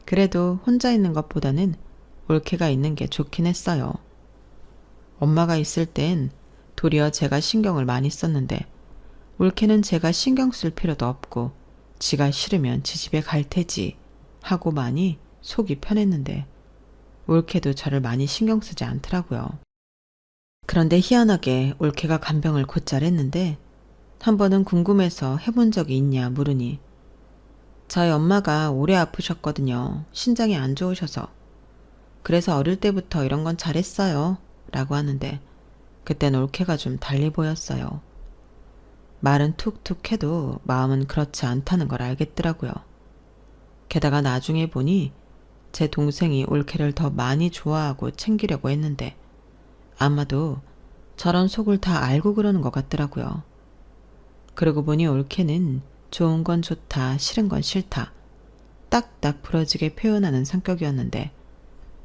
그래도 혼자 있는 것보다는 올케가 있는 게 좋긴 했어요. 엄마가 있을 땐 도리어 제가 신경을 많이 썼는데 올케는 제가 신경 쓸 필요도 없고 지가 싫으면 지 집에 갈 테지 하고 많이 속이 편했는데 올케도 저를 많이 신경 쓰지 않더라고요. 그런데 희한하게 올케가 간병을 곧잘 했는데 한 번은 궁금해서 해본 적이 있냐 물으니 저희 엄마가 오래 아프셨거든요. 신장이 안 좋으셔서. 그래서 어릴 때부터 이런 건 잘했어요. 라고 하는데 그땐 올케가 좀 달리 보였어요. 말은 툭툭 해도 마음은 그렇지 않다는 걸 알겠더라고요. 게다가 나중에 보니 제 동생이 올케를 더 많이 좋아하고 챙기려고 했는데 아마도 저런 속을 다 알고 그러는 것 같더라고요. 그러고 보니 올케는 좋은 건 좋다, 싫은 건 싫다. 딱딱 부러지게 표현하는 성격이었는데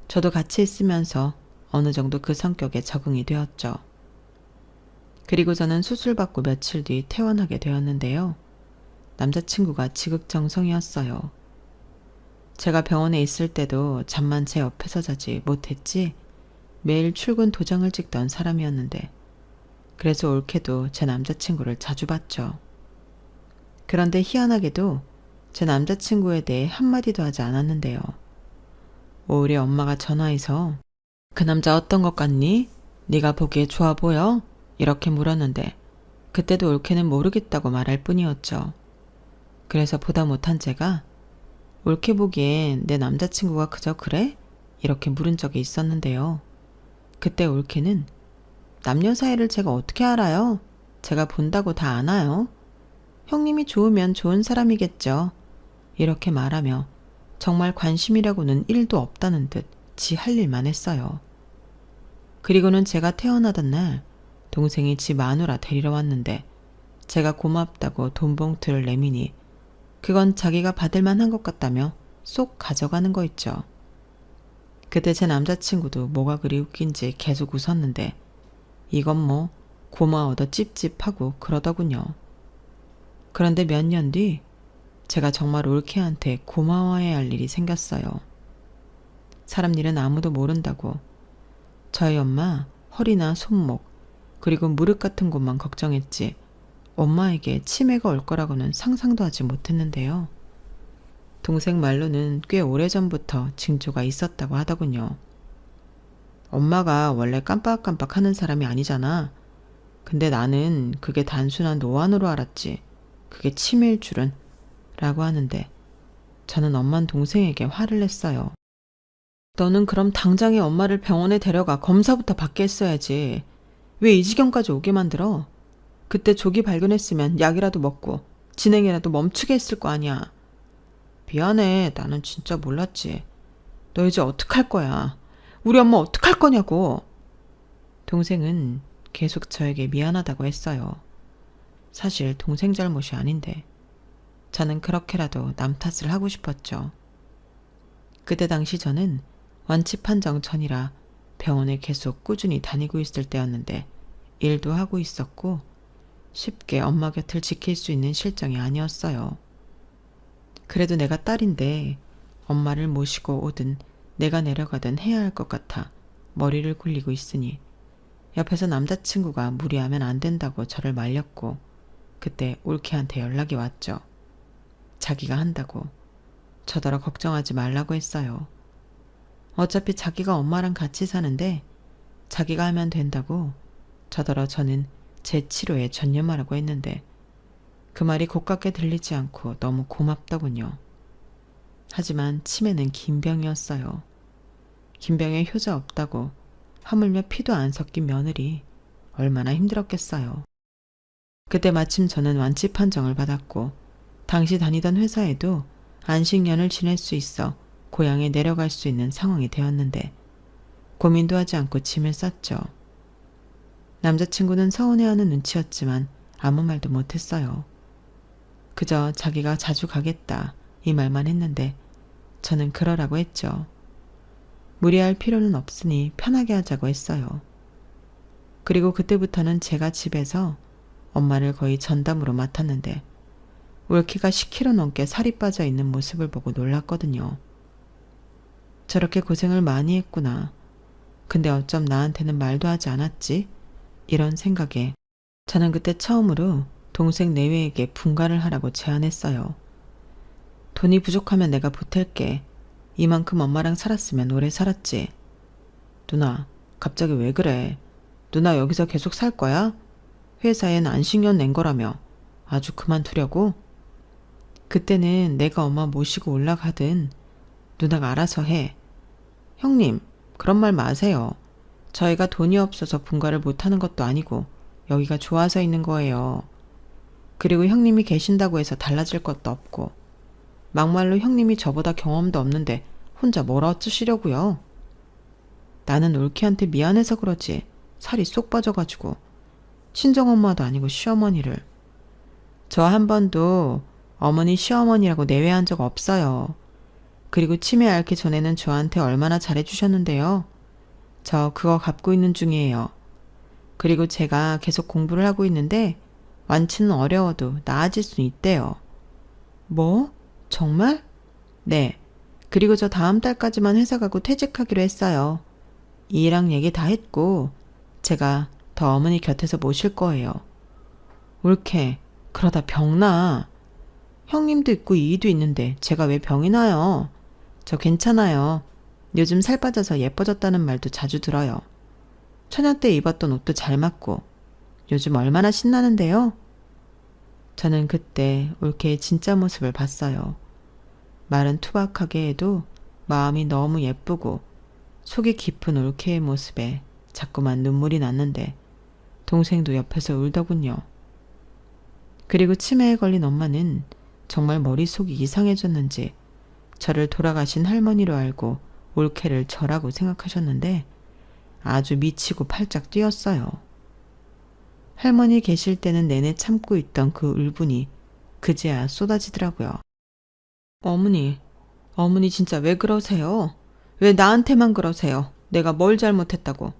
저도 같이 있으면서 어느 정도 그 성격에 적응이 되었죠. 그리고 저는 수술받고 며칠 뒤 퇴원하게 되었는데요. 남자친구가 지극정성이었어요. 제가 병원에 있을 때도 잠만 제 옆에서 자지 못했지 매일 출근 도장을 찍던 사람이었는데 그래서 올케도 제 남자친구를 자주 봤죠. 그런데 희한하게도 제 남자친구에 대해 한마디도 하지 않았는데요. 오히려 엄마가 전화해서 그 남자 어떤 것 같니? 네가 보기에 좋아 보여? 이렇게 물었는데 그때도 올케는 모르겠다고 말할 뿐이었죠. 그래서 보다 못한 제가 올케 보기엔 내 남자친구가 그저 그래? 이렇게 물은 적이 있었는데요. 그때 올케는 남녀 사이를 제가 어떻게 알아요? 제가 본다고 다 아나요? 형님이 좋으면 좋은 사람이겠죠. 이렇게 말하며 정말 관심이라고는 1도 없다는 듯 지 할 일만 했어요. 그리고는 제가 태어나던 날 동생이 지 마누라 데리러 왔는데 제가 고맙다고 돈 봉투를 내미니 그건 자기가 받을 만한 것 같다며 쏙 가져가는 거 있죠. 그때 제 남자친구도 뭐가 그리 웃긴지 계속 웃었는데 이건 뭐 고마워도 찝찝하고 그러더군요. 그런데 몇 년 뒤 제가 정말 올케한테 고마워해야 할 일이 생겼어요. 사람 일은 아무도 모른다고 저희 엄마 허리나 손목 그리고 무릎 같은 곳만 걱정했지 엄마에게 치매가 올 거라고는 상상도 하지 못했는데요. 동생 말로는 꽤 오래전부터 징조가 있었다고 하더군요. 엄마가 원래 깜빡깜빡 하는 사람이 아니잖아. 근데 나는 그게 단순한 노안으로 알았지. 그게 치매일 줄은. 라고 하는데 저는 엄만 동생에게 화를 냈어요. 너는 그럼 당장에 엄마를 병원에 데려가 검사부터 받게 했어야지. 왜 이 지경까지 오게 만들어? 그때 조기 발견했으면 약이라도 먹고 진행이라도 멈추게 했을 거 아니야. 미안해. 나는 진짜 몰랐지. 너 이제 어떡할 거야? 우리 엄마 어떡할 거냐고. 동생은 계속 저에게 미안하다고 했어요. 사실 동생 잘못이 아닌데 저는 그렇게라도 남 탓을 하고 싶었죠. 그때 당시 저는 완치 판정 전이라 병원에 계속 꾸준히 다니고 있을 때였는데 일도 하고 있었고 쉽게 엄마 곁을 지킬 수 있는 실정이 아니었어요. 그래도 내가 딸인데 엄마를 모시고 오든 내가 내려가든 해야 할 것 같아 머리를 굴리고 있으니 옆에서 남자친구가 무리하면 안 된다고 저를 말렸고 그때 올케한테 연락이 왔죠. 자기가 한다고. 저더러 걱정하지 말라고 했어요. 어차피 자기가 엄마랑 같이 사는데 자기가 하면 된다고 저더러 저는 제 치료에 전념하라고 했는데 그 말이 고깝게 들리지 않고 너무 고맙더군요. 하지만 치매는 긴 병이었어요. 긴 병에 효자 없다고 하물며 피도 안 섞인 며느리 얼마나 힘들었겠어요. 그때 마침 저는 완치 판정을 받았고 당시 다니던 회사에도 안식년을 지낼 수 있어 고향에 내려갈 수 있는 상황이 되었는데 고민도 하지 않고 짐을 쌌죠. 남자친구는 서운해하는 눈치였지만 아무 말도 못했어요. 그저 자기가 자주 가겠다 이 말만 했는데 저는 그러라고 했죠. 무리할 필요는 없으니 편하게 하자고 했어요. 그리고 그때부터는 제가 집에서 엄마를 거의 전담으로 맡았는데 올케가 10kg 넘게 살이 빠져 있는 모습을 보고 놀랐거든요. 저렇게 고생을 많이 했구나. 근데 어쩜 나한테는 말도 하지 않았지? 이런 생각에 저는 그때 처음으로 동생 내외에게 분가를 하라고 제안했어요. 돈이 부족하면 내가 보탤게. 이만큼 엄마랑 살았으면 오래 살았지. 누나, 갑자기 왜 그래? 누나 여기서 계속 살 거야? 회사엔 안식년 낸 거라며. 아주 그만두려고? 그때는 내가 엄마 모시고 올라가든 누나가 알아서 해. 형님, 그런 말 마세요. 저희가 돈이 없어서 분가를 못하는 것도 아니고 여기가 좋아서 있는 거예요. 그리고 형님이 계신다고 해서 달라질 것도 없고 막말로 형님이 저보다 경험도 없는데 혼자 뭘 어쩌시려고요? 나는 올케한테 미안해서 그러지 살이 쏙 빠져가지고 친정엄마도 아니고 시어머니를. 저 한 번도 어머니 시어머니라고 내외한 적 없어요. 그리고 치매 앓기 전에는 저한테 얼마나 잘해주셨는데요. 저 그거 갚고 있는 중이에요. 그리고 제가 계속 공부를 하고 있는데 완치는 어려워도 나아질 수 있대요. 뭐? 정말? 네. 그리고 저 다음 달까지만 회사 가고 퇴직하기로 했어요. 이랑 얘기 다 했고 제가 더 어머니 곁에서 모실 거예요. 올케, 그러다 병나. 형님도 있고 이희도 있는데 제가 왜 병이 나요? 저 괜찮아요. 요즘 살 빠져서 예뻐졌다는 말도 자주 들어요. 처녀 때 입었던 옷도 잘 맞고 요즘 얼마나 신나는데요? 저는 그때 올케의 진짜 모습을 봤어요. 말은 투박하게 해도 마음이 너무 예쁘고 속이 깊은 올케의 모습에 자꾸만 눈물이 났는데 동생도 옆에서 울더군요. 그리고 치매에 걸린 엄마는 정말 머릿속이 이상해졌는지 저를 돌아가신 할머니로 알고 올케를 저라고 생각하셨는데 아주 미치고 팔짝 뛰었어요. 할머니 계실 때는 내내 참고 있던 그 울분이 그제야 쏟아지더라고요. 어머니 진짜 왜 그러세요? 왜 나한테만 그러세요? 내가 뭘 잘못했다고.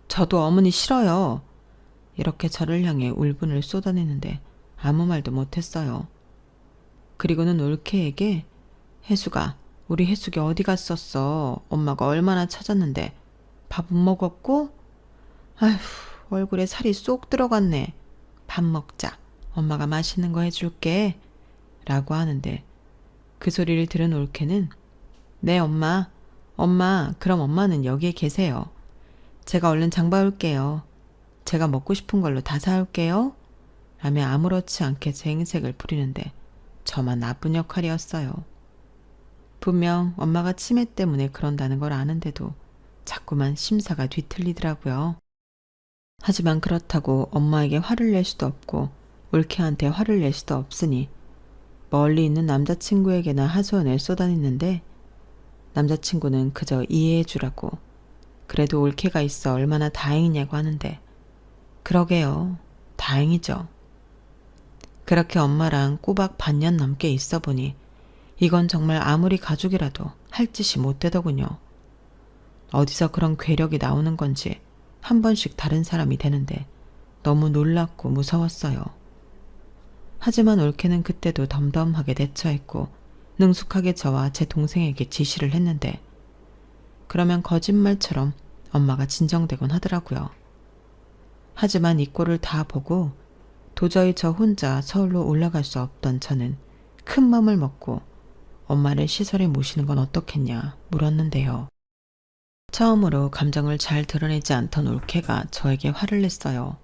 저도 어머니 싫어요. 이렇게 저를 향해 울분을 쏟아내는데 아무 말도 못했어요. 그리고는 올케에게 혜수가, 우리 혜숙이 어디 갔었어? 엄마가 얼마나 찾았는데 밥 못 먹었고? 아휴, 얼굴에 살이 쏙 들어갔네. 밥 먹자. 엄마가 맛있는 거 해줄게. 라고 하는데 그 소리를 들은 올케는 네 엄마, 그럼 엄마는 여기에 계세요. 제가 얼른 장 봐올게요. 제가 먹고 싶은 걸로 다 사올게요. 라며 아무렇지 않게 제 행색을 부리는데 저만 나쁜 역할이었어요. 분명 엄마가 치매 때문에 그런다는 걸 아는데도 자꾸만 심사가 뒤틀리더라고요. 하지만 그렇다고 엄마에게 화를 낼 수도 없고 올케한테 화를 낼 수도 없으니 멀리 있는 남자친구에게나 하소연을 쏟아냈는데 남자친구는 그저 이해해 주라고 그래도 올케가 있어 얼마나 다행이냐고 하는데 그러게요. 다행이죠. 그렇게 엄마랑 꼬박 반년 넘게 있어 보니 이건 정말 아무리 가족이라도 할 짓이 못 되더군요. 어디서 그런 괴력이 나오는 건지 한 번씩 다른 사람이 되는데 너무 놀랍고 무서웠어요. 하지만 올케는 그때도 덤덤하게 대처했고 능숙하게 저와 제 동생에게 지시를 했는데 그러면 거짓말처럼 엄마가 진정되곤 하더라고요. 하지만 이 꼴을 다 보고 도저히 저 혼자 서울로 올라갈 수 없던 저는 큰 맘을 먹고 엄마를 시설에 모시는 건 어떻겠냐 물었는데요. 처음으로 감정을 잘 드러내지 않던 올케가 저에게 화를 냈어요.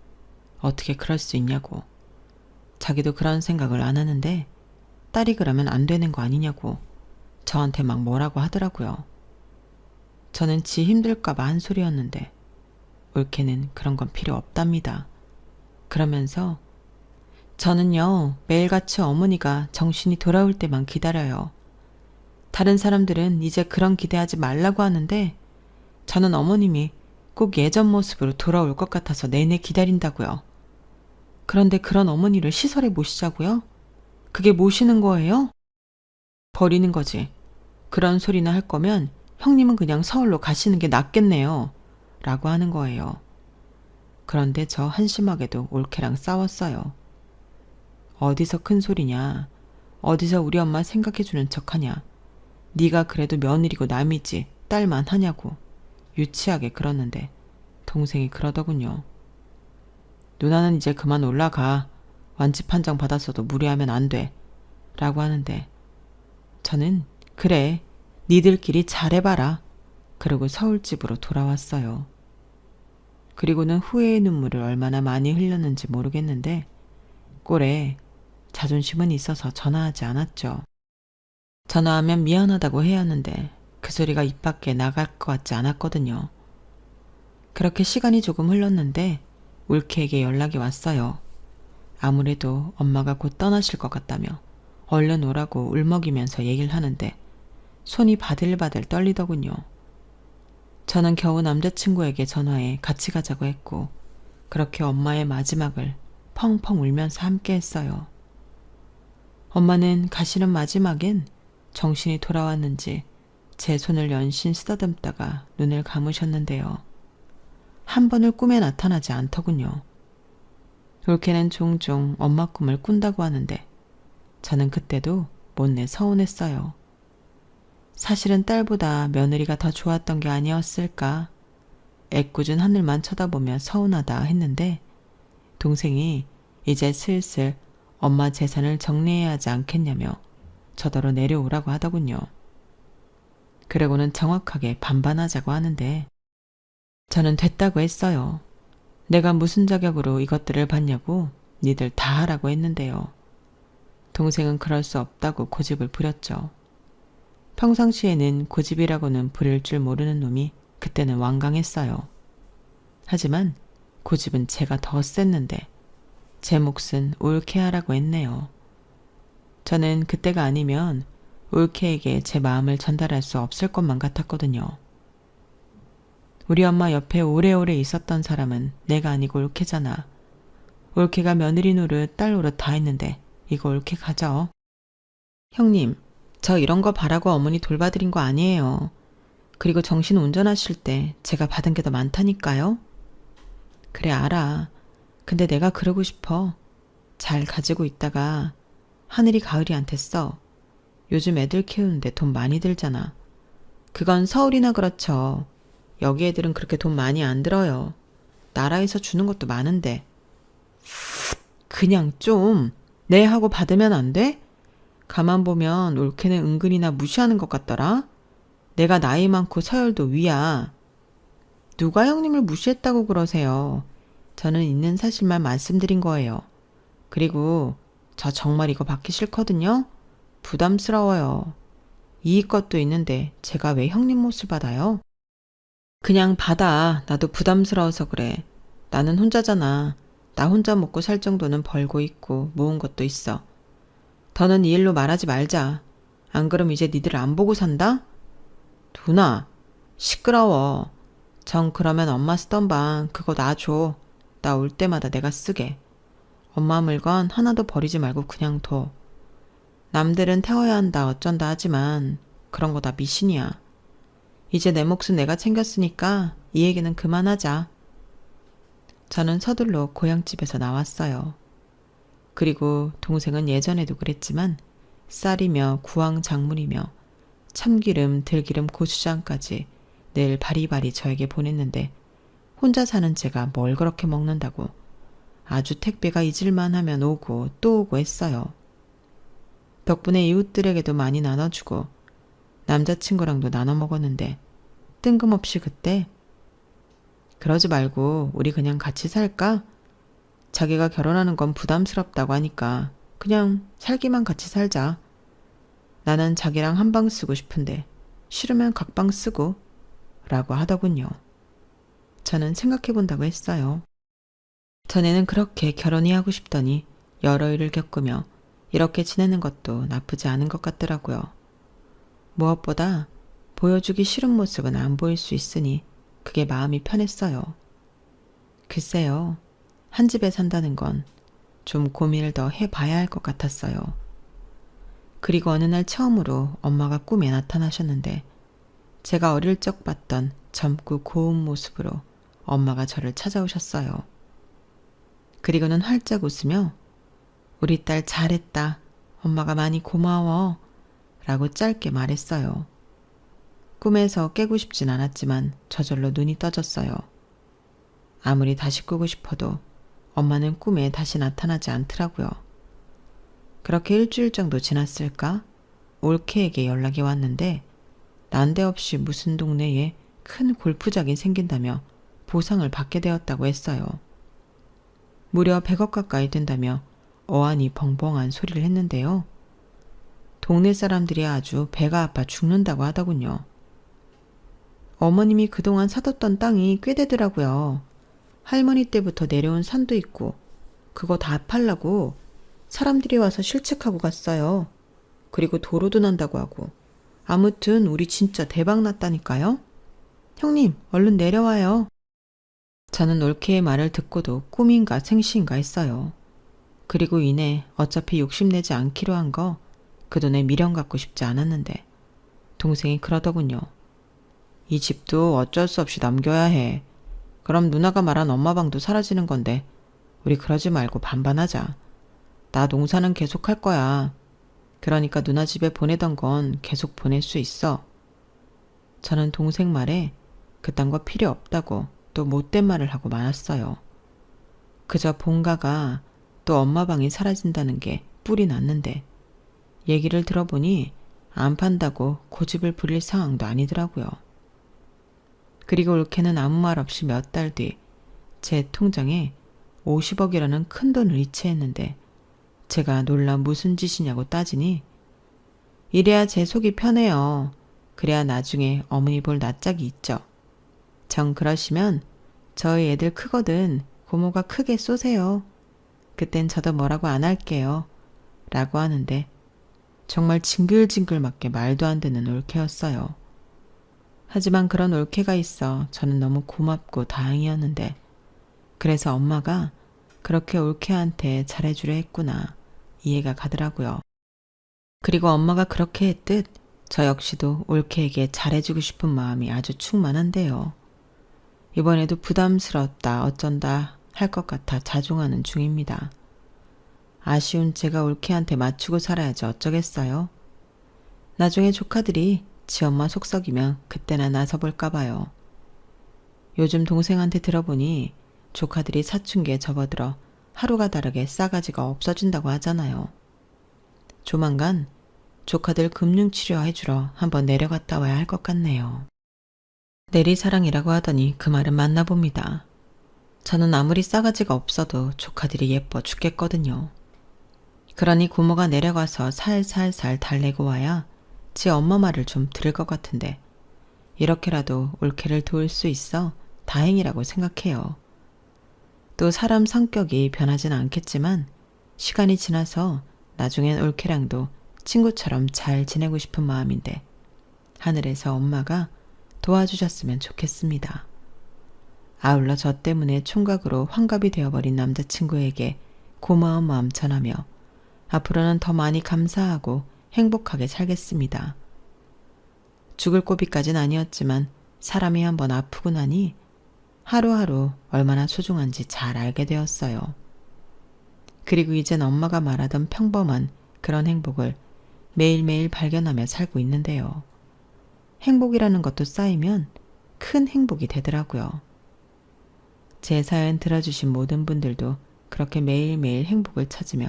어떻게 그럴 수 있냐고. 자기도 그런 생각을 안 하는데 딸이 그러면 안 되는 거 아니냐고 저한테 막 뭐라고 하더라고요. 저는 지 힘들까봐 한 소리였는데 올케는 그런 건 필요 없답니다. 그러면서 저는요 매일같이 어머니가 정신이 돌아올 때만 기다려요. 다른 사람들은 이제 그런 기대하지 말라고 하는데 저는 어머님이 꼭 예전 모습으로 돌아올 것 같아서 내내 기다린다고요. 그런데 그런 어머니를 시설에 모시자고요? 그게 모시는 거예요? 버리는 거지. 그런 소리나 할 거면 형님은 그냥 서울로 가시는 게 낫겠네요. 라고 하는 거예요. 그런데 저 한심하게도 올케랑 싸웠어요. 어디서 큰 소리냐. 어디서 우리 엄마 생각해주는 척하냐. 네가 그래도 며느리고 남이지 딸만 하냐고 유치하게 그러는데 동생이 그러더군요. 누나는 이제 그만 올라가. 완치 판정 받았어도 무리하면 안 돼. 라고 하는데 저는 그래 니들끼리 잘해봐라. 그러고 서울집으로 돌아왔어요. 그리고는 후회의 눈물을 얼마나 많이 흘렸는지 모르겠는데 꼴에 자존심은 있어서 전화하지 않았죠. 전화하면 미안하다고 해야 하는데 그 소리가 입 밖에 나갈 것 같지 않았거든요. 그렇게 시간이 조금 흘렀는데 올케에게 연락이 왔어요. 아무래도 엄마가 곧 떠나실 것 같다며 얼른 오라고 울먹이면서 얘기를 하는데 손이 바들바들 떨리더군요. 저는 겨우 남자친구에게 전화해 같이 가자고 했고 그렇게 엄마의 마지막을 펑펑 울면서 함께 했어요. 엄마는 가시는 마지막엔 정신이 돌아왔는지 제 손을 연신 쓰다듬다가 눈을 감으셨는데요. 한 번을 꿈에 나타나지 않더군요. 올케는 종종 엄마 꿈을 꾼다고 하는데 저는 그때도 못내 서운했어요. 사실은 딸보다 며느리가 더 좋았던 게 아니었을까. 애꿎은 하늘만 쳐다보며 서운하다 했는데 동생이 이제 슬슬 엄마 재산을 정리해야 하지 않겠냐며 저더러 내려오라고 하더군요. 그러고는 정확하게 반반하자고 하는데 저는 됐다고 했어요. 내가 무슨 자격으로 이것들을 받냐고 니들 다 하라고 했는데요. 동생은 그럴 수 없다고 고집을 부렸죠. 평상시에는 고집이라고는 부릴 줄 모르는 놈이 그때는 완강했어요. 하지만 고집은 제가 더 셌는데 제 몫은 올케 하라고 했네요. 저는 그때가 아니면 올케에게 제 마음을 전달할 수 없을 것만 같았거든요. 우리 엄마 옆에 오래오래 있었던 사람은 내가 아니고 올케잖아. 올케가 며느리 노릇 딸 노릇 다 했는데 이거 올케 가져. 형님, 저 이런 거 바라고 어머니 돌봐드린 거 아니에요. 그리고 정신 운전하실 때 제가 받은 게 더 많다니까요. 그래 알아. 근데 내가 그러고 싶어. 잘 가지고 있다가 하늘이 가을이한테 써. 요즘 애들 키우는데 돈 많이 들잖아. 그건 서울이나 그렇죠. 여기 애들은 그렇게 돈 많이 안 들어요. 나라에서 주는 것도 많은데. 그냥 좀 네 하고 받으면 안 돼? 가만 보면 올케는 은근히나 무시하는 것 같더라. 내가 나이 많고 서열도 위야. 누가 형님을 무시했다고 그러세요. 저는 있는 사실만 말씀드린 거예요. 그리고 저 정말 이거 받기 싫거든요. 부담스러워요. 이익 것도 있는데 제가 왜 형님 몫을 받아요? 그냥 받아. 나도 부담스러워서 그래. 나는 혼자잖아. 나 혼자 먹고 살 정도는 벌고 있고 모은 것도 있어. 더는 이 일로 말하지 말자. 안 그럼 이제 니들 안 보고 산다? 누나, 시끄러워. 정 그러면 엄마 쓰던 방 그거 놔줘. 나 올 때마다 내가 쓰게. 엄마 물건 하나도 버리지 말고 그냥 둬. 남들은 태워야 한다 어쩐다 하지만 그런 거 다 미신이야. 이제 내 몫은 내가 챙겼으니까 이 얘기는 그만하자. 저는 서둘러 고향집에서 나왔어요. 그리고 동생은 예전에도 그랬지만 쌀이며 구황 작물이며 참기름, 들기름, 고추장까지 늘 바리바리 저에게 보냈는데 혼자 사는 제가 뭘 그렇게 먹는다고 아주 택배가 잊을만 하면 오고 또 오고 했어요. 덕분에 이웃들에게도 많이 나눠주고 남자친구랑도 나눠 먹었는데 뜬금없이 그때 그러지 말고 우리 그냥 같이 살까? 자기가 결혼하는 건 부담스럽다고 하니까 그냥 살기만 같이 살자. 나는 자기랑 한 방 쓰고 싶은데 싫으면 각방 쓰고 라고 하더군요. 저는 생각해 본다고 했어요. 전에는 그렇게 결혼이 하고 싶더니 여러 일을 겪으며 이렇게 지내는 것도 나쁘지 않은 것 같더라고요. 무엇보다 보여주기 싫은 모습은 안 보일 수 있으니 그게 마음이 편했어요. 글쎄요, 한 집에 산다는 건 좀 고민을 더 해봐야 할 것 같았어요. 그리고 어느 날 처음으로 엄마가 꿈에 나타나셨는데 제가 어릴 적 봤던 젊고 고운 모습으로 엄마가 저를 찾아오셨어요. 그리고는 활짝 웃으며 우리 딸 잘했다. 엄마가 많이 고마워. 라고 짧게 말했어요. 꿈에서 깨고 싶진 않았지만 저절로 눈이 떠졌어요. 아무리 다시 꾸고 싶어도 엄마는 꿈에 다시 나타나지 않더라고요. 그렇게 일주일 정도 지났을까? 올케에게 연락이 왔는데 난데없이 무슨 동네에 큰 골프장이 생긴다며 보상을 받게 되었다고 했어요. 무려 100억 가까이 된다며 어안이 벙벙한 소리를 했는데요. 동네 사람들이 아주 배가 아파 죽는다고 하더군요. 어머님이 그동안 사뒀던 땅이 꽤 되더라고요. 할머니 때부터 내려온 산도 있고 그거 다 팔라고 사람들이 와서 실측하고 갔어요. 그리고 도로도 난다고 하고 아무튼 우리 진짜 대박 났다니까요. 형님 얼른 내려와요. 저는 올케의 말을 듣고도 꿈인가 생시인가 했어요. 그리고 이내 어차피 욕심내지 않기로 한 거 그 돈에 미련 갖고 싶지 않았는데 동생이 그러더군요. 이 집도 어쩔 수 없이 넘겨야 해. 그럼 누나가 말한 엄마 방도 사라지는 건데 우리 그러지 말고 반반하자. 나 농사는 계속 할 거야. 그러니까 누나 집에 보내던 건 계속 보낼 수 있어. 저는 동생 말에 그딴 거 필요 없다고 또 못된 말을 하고 말았어요. 그저 본가가 또 엄마 방이 사라진다는 게 뿔이 났는데 얘기를 들어보니 안 판다고 고집을 부릴 상황도 아니더라고요. 그리고 올케는 아무 말 없이 몇 달 뒤 제 통장에 50억이라는 큰 돈을 이체했는데 제가 놀라 무슨 짓이냐고 따지니 이래야 제 속이 편해요. 그래야 나중에 어머니 볼 낯짝이 있죠. 정 그러시면 저희 애들 크거든 고모가 크게 쏘세요. 그땐 저도 뭐라고 안 할게요. 라고 하는데 정말 징글징글 맞게 말도 안 되는 올케였어요. 하지만 그런 올케가 있어 저는 너무 고맙고 다행이었는데 그래서 엄마가 그렇게 올케한테 잘해주려 했구나 이해가 가더라고요. 그리고 엄마가 그렇게 했듯 저 역시도 올케에게 잘해주고 싶은 마음이 아주 충만한데요. 이번에도 부담스럽다 어쩐다 할 것 같아 자중하는 중입니다. 아쉬운 제가 올케한테 맞추고 살아야지 어쩌겠어요. 나중에 조카들이 지 엄마 속썩이면 그때나 나서볼까 봐요. 요즘 동생한테 들어보니 조카들이 사춘기에 접어들어 하루가 다르게 싸가지가 없어진다고 하잖아요. 조만간 조카들 금융치료 해주러 한번 내려갔다 와야 할 것 같네요. 내리사랑이라고 하더니 그 말은 맞나 봅니다. 저는 아무리 싸가지가 없어도 조카들이 예뻐 죽겠거든요. 그러니 고모가 내려가서 살살살 달래고 와야 지 엄마 말을 좀 들을 것 같은데 이렇게라도 올케를 도울 수 있어 다행이라고 생각해요. 또 사람 성격이 변하진 않겠지만 시간이 지나서 나중엔 올케랑도 친구처럼 잘 지내고 싶은 마음인데 하늘에서 엄마가 도와주셨으면 좋겠습니다. 아울러 저 때문에 총각으로 환갑이 되어버린 남자친구에게 고마운 마음 전하며 앞으로는 더 많이 감사하고 행복하게 살겠습니다. 죽을 고비까진 아니었지만 사람이 한번 아프고 나니 하루하루 얼마나 소중한지 잘 알게 되었어요. 그리고 이젠 엄마가 말하던 평범한 그런 행복을 매일매일 발견하며 살고 있는데요. 행복이라는 것도 쌓이면 큰 행복이 되더라고요. 제 사연 들어주신 모든 분들도 그렇게 매일매일 행복을 찾으며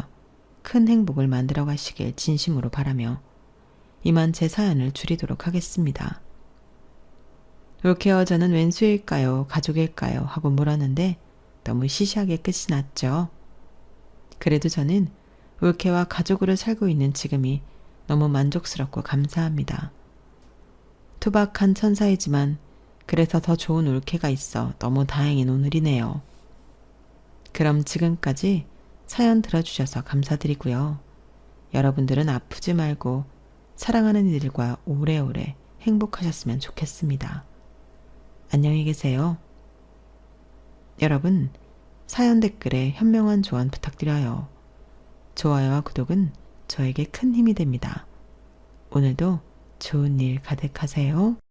큰 행복을 만들어 가시길 진심으로 바라며 이만 제 사연을 줄이도록 하겠습니다. 올케어 저는 왼수일까요? 가족일까요? 하고 물었는데 너무 시시하게 끝이 났죠. 그래도 저는 올케와 가족으로 살고 있는 지금이 너무 만족스럽고 감사합니다. 투박한 천사이지만 그래서 더 좋은 올케가 있어 너무 다행인 오늘이네요. 그럼 지금까지 사연 들어주셔서 감사드리고요. 여러분들은 아프지 말고 사랑하는 이들과 오래오래 행복하셨으면 좋겠습니다. 안녕히 계세요. 여러분, 사연 댓글에 현명한 조언 부탁드려요. 좋아요와 구독은 저에게 큰 힘이 됩니다. 오늘도 좋은 일 가득하세요.